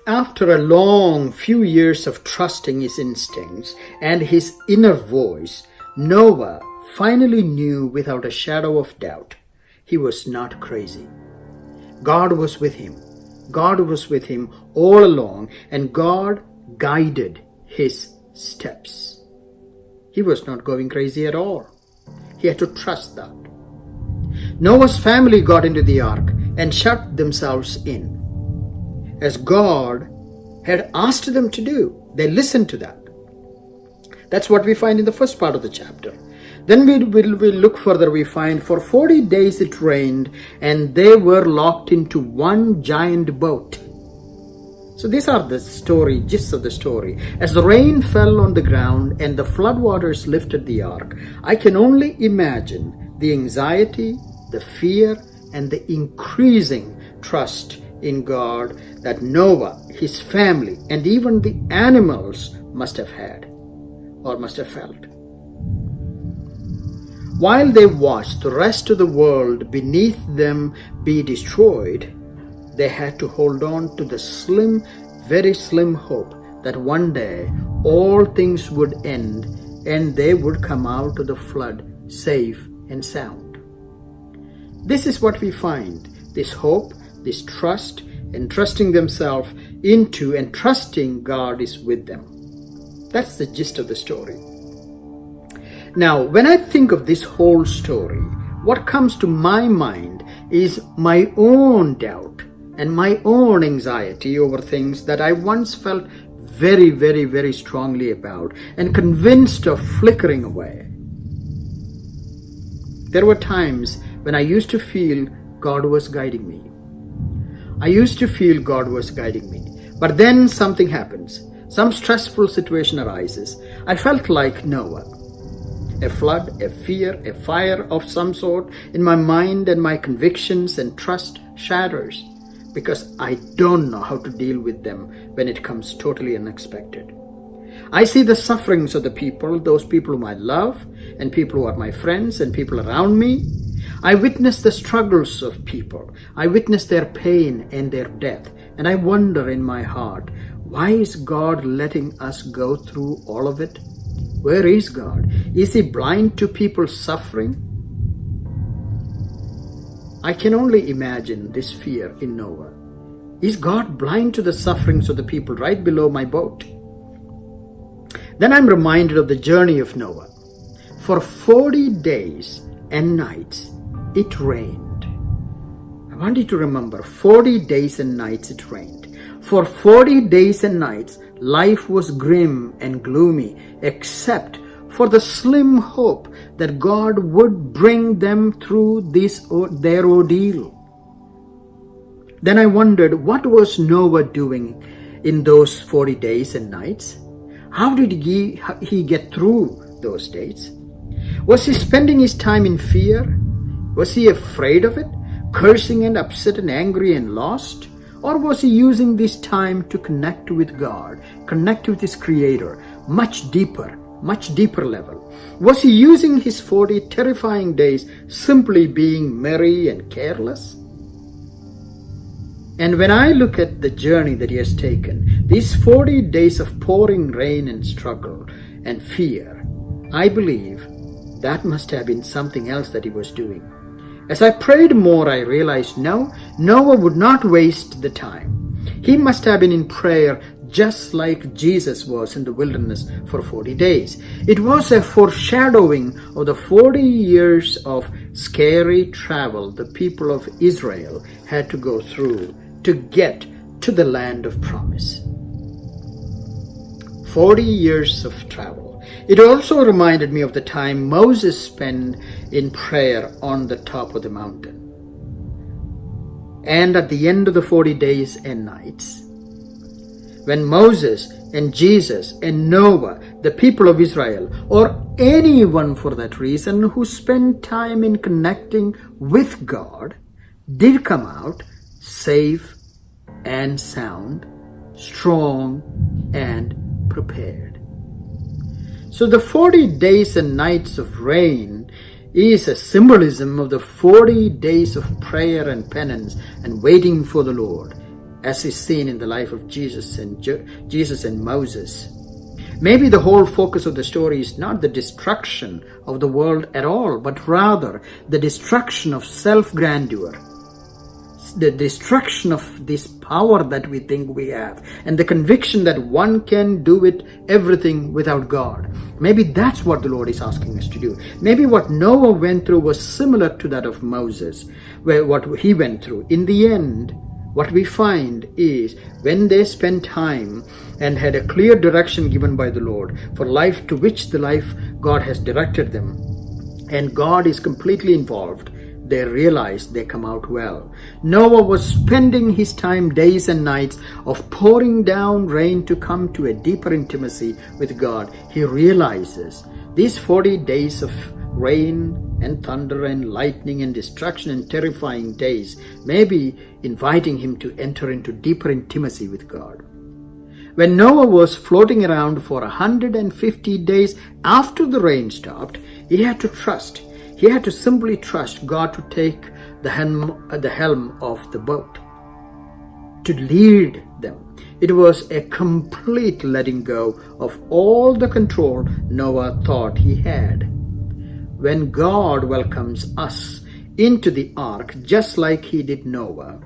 After a long few years of trusting his instincts and his inner voice, Noah finally knew without a shadow of doubt he was not crazy. God was with him. God was with him all along, and God guided his steps. He was not going crazy at all. He had to trust that. Noah's family got into the ark and shut themselves in, as God had asked them to do. They listened to that. That's what we find in the first part of the chapter. Then we look further, we find for 40 days it rained and they were locked into one giant boat. So these are the gist of the story. As the rain fell on the ground and the floodwaters lifted the ark, I can only imagine the anxiety, the fear, and the increasing trust in God that Noah, his family, and even the animals must have had or must have felt. While they watched the rest of the world beneath them be destroyed, they had to hold on to the very slim hope that one day all things would end and they would come out of the flood safe and sound. This is what we find, this hope, this trust, and trusting themselves into and trusting God is with them. That's the gist of the story. Now, when I think of this whole story, what comes to my mind is my own doubt and my own anxiety over things that I once felt very, very, very strongly about and convinced of flickering away. There were times when I used to feel God was guiding me. I used to feel God was guiding me. But then something happens. Some stressful situation arises. I felt like Noah. A flood, a fear, a fire of some sort in my mind, and my convictions and trust shatters because I don't know how to deal with them when it comes totally unexpected. I see the sufferings of the people, those people whom I love, and people who are my friends and people around me. I witness the struggles of people. I witness their pain and their death. And I wonder in my heart, why is God letting us go through all of it? Where is God? Is He blind to people's suffering? I can only imagine this fear in Noah. Is God blind to the sufferings of the people right below my boat? Then I'm reminded of the journey of Noah. For 40 days and nights, it rained. I want you to remember, 40 days and nights it rained. For 40 days and nights, life was grim and gloomy, except for the slim hope that God would bring them through their ordeal. Then I wondered, what was Noah doing in those 40 days and nights? How did he get through those days? Was he spending his time in fear? Was he afraid of it, cursing and upset and angry and lost? Or was he using this time to connect with God, connect with his Creator, much deeper level? Was he using his 40 terrifying days simply being merry and careless? And when I look at the journey that he has taken, these 40 days of pouring rain and struggle and fear, I believe that must have been something else that he was doing. As I prayed more, I realized Noah would not waste the time. He must have been in prayer just like Jesus was in the wilderness for 40 days. It was a foreshadowing of the 40 years of scary travel the people of Israel had to go through to get to the land of promise. 40 years of travel. It also reminded me of the time Moses spent in prayer on the top of the mountain. And at the end of the 40 days and nights, when Moses and Jesus and Noah, the people of Israel, or anyone for that reason who spent time in connecting with God, did come out safe and sound, strong and prepared. So the 40 days and nights of rain is a symbolism of the 40 days of prayer and penance and waiting for the Lord. as is seen in the life of Jesus and Moses. Maybe the whole focus of the story is not the destruction of the world at all, but rather the destruction of self-grandeur, the destruction of this power that we think we have, and the conviction that one can do it everything without God. Maybe that's what the Lord is asking us to do. Maybe what Noah went through was similar to that of Moses, where what he went through. In the end, what we find is when they spent time and had a clear direction given by the Lord for life, to which the life God has directed them, and God is completely involved, they realize they come out well. Noah was spending his time, days and nights, of pouring down rain to come to a deeper intimacy with God. He realizes these 40 days of rain and thunder and lightning and destruction and terrifying days may be inviting him to enter into deeper intimacy with God. When Noah was floating around for 150 days after the rain stopped, he had to trust. He had to simply trust God to take the helm of the boat, to lead them. It was a complete letting go of all the control Noah thought he had. When God welcomes us into the ark, just like he did Noah,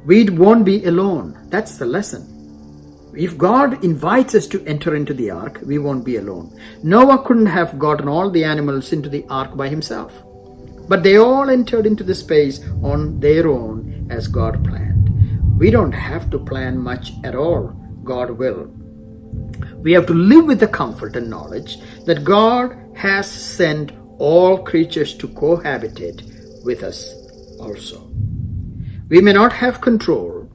we won't be alone. That's the lesson. If God invites us to enter into the ark, we won't be alone. Noah couldn't have gotten all the animals into the ark by himself, but they all entered into the space on their own as God planned. We don't have to plan much at all. God will. We have to live with the comfort and knowledge that God has sent all creatures to cohabitate with us also. We may not have control,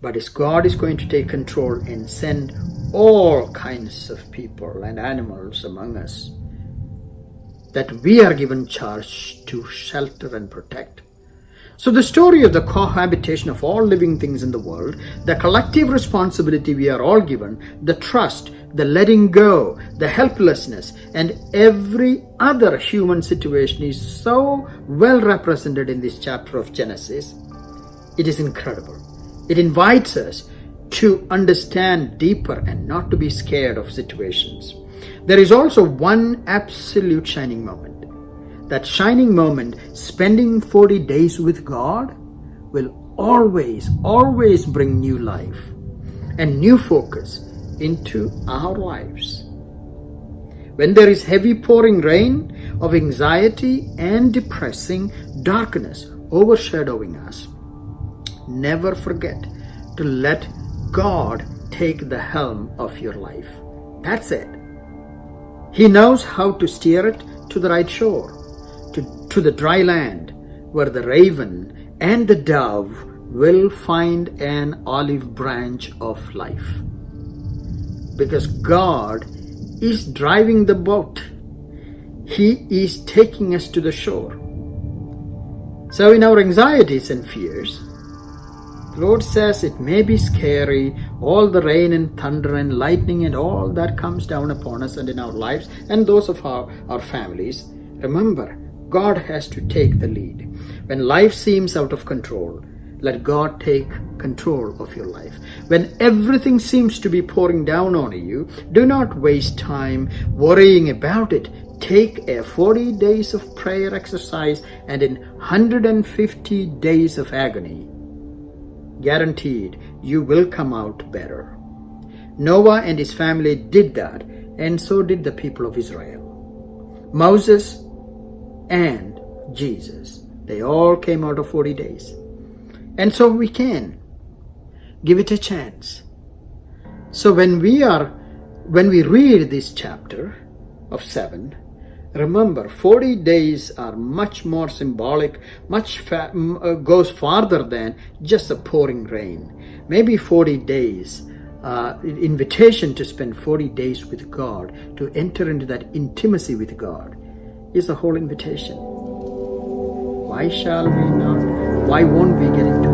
but God is going to take control and send all kinds of people and animals among us that we are given charge to shelter and protect. So the story of the cohabitation of all living things in the world, the collective responsibility we are all given, the trust, the letting go, the helplessness, and every other human situation is so well represented in this chapter of Genesis. It is incredible. It invites us to understand deeper and not to be scared of situations. There is also one absolute shining moment. That shining moment, spending 40 days with God, will always bring new life and new focus into our lives. When there is heavy pouring rain of anxiety and depressing darkness overshadowing us, never forget to let God take the helm of your life. That's it. He knows how to steer it to the right shore, to the dry land, where the raven and the dove will find an olive branch of life. Because God is driving the boat. He is taking us to the shore. So in our anxieties and fears, the Lord says it may be scary, all the rain and thunder and lightning and all that comes down upon us and in our lives and those of our families. Remember, God has to take the lead. When life seems out of control, let God take control of your life. When everything seems to be pouring down on you, do not waste time worrying about it. Take a 40 days of prayer exercise, and in 150 days of agony, guaranteed you will come out better. Noah and his family did that, and so did the people of Israel. Moses and Jesus, they all came out of 40 days. And so we can give it a chance. So when we read this chapter of 7, remember 40 days are much more symbolic, goes farther than just a pouring rain. Maybe 40 days, invitation to spend 40 days with God, to enter into that intimacy with God, is the whole invitation. Why won't we get into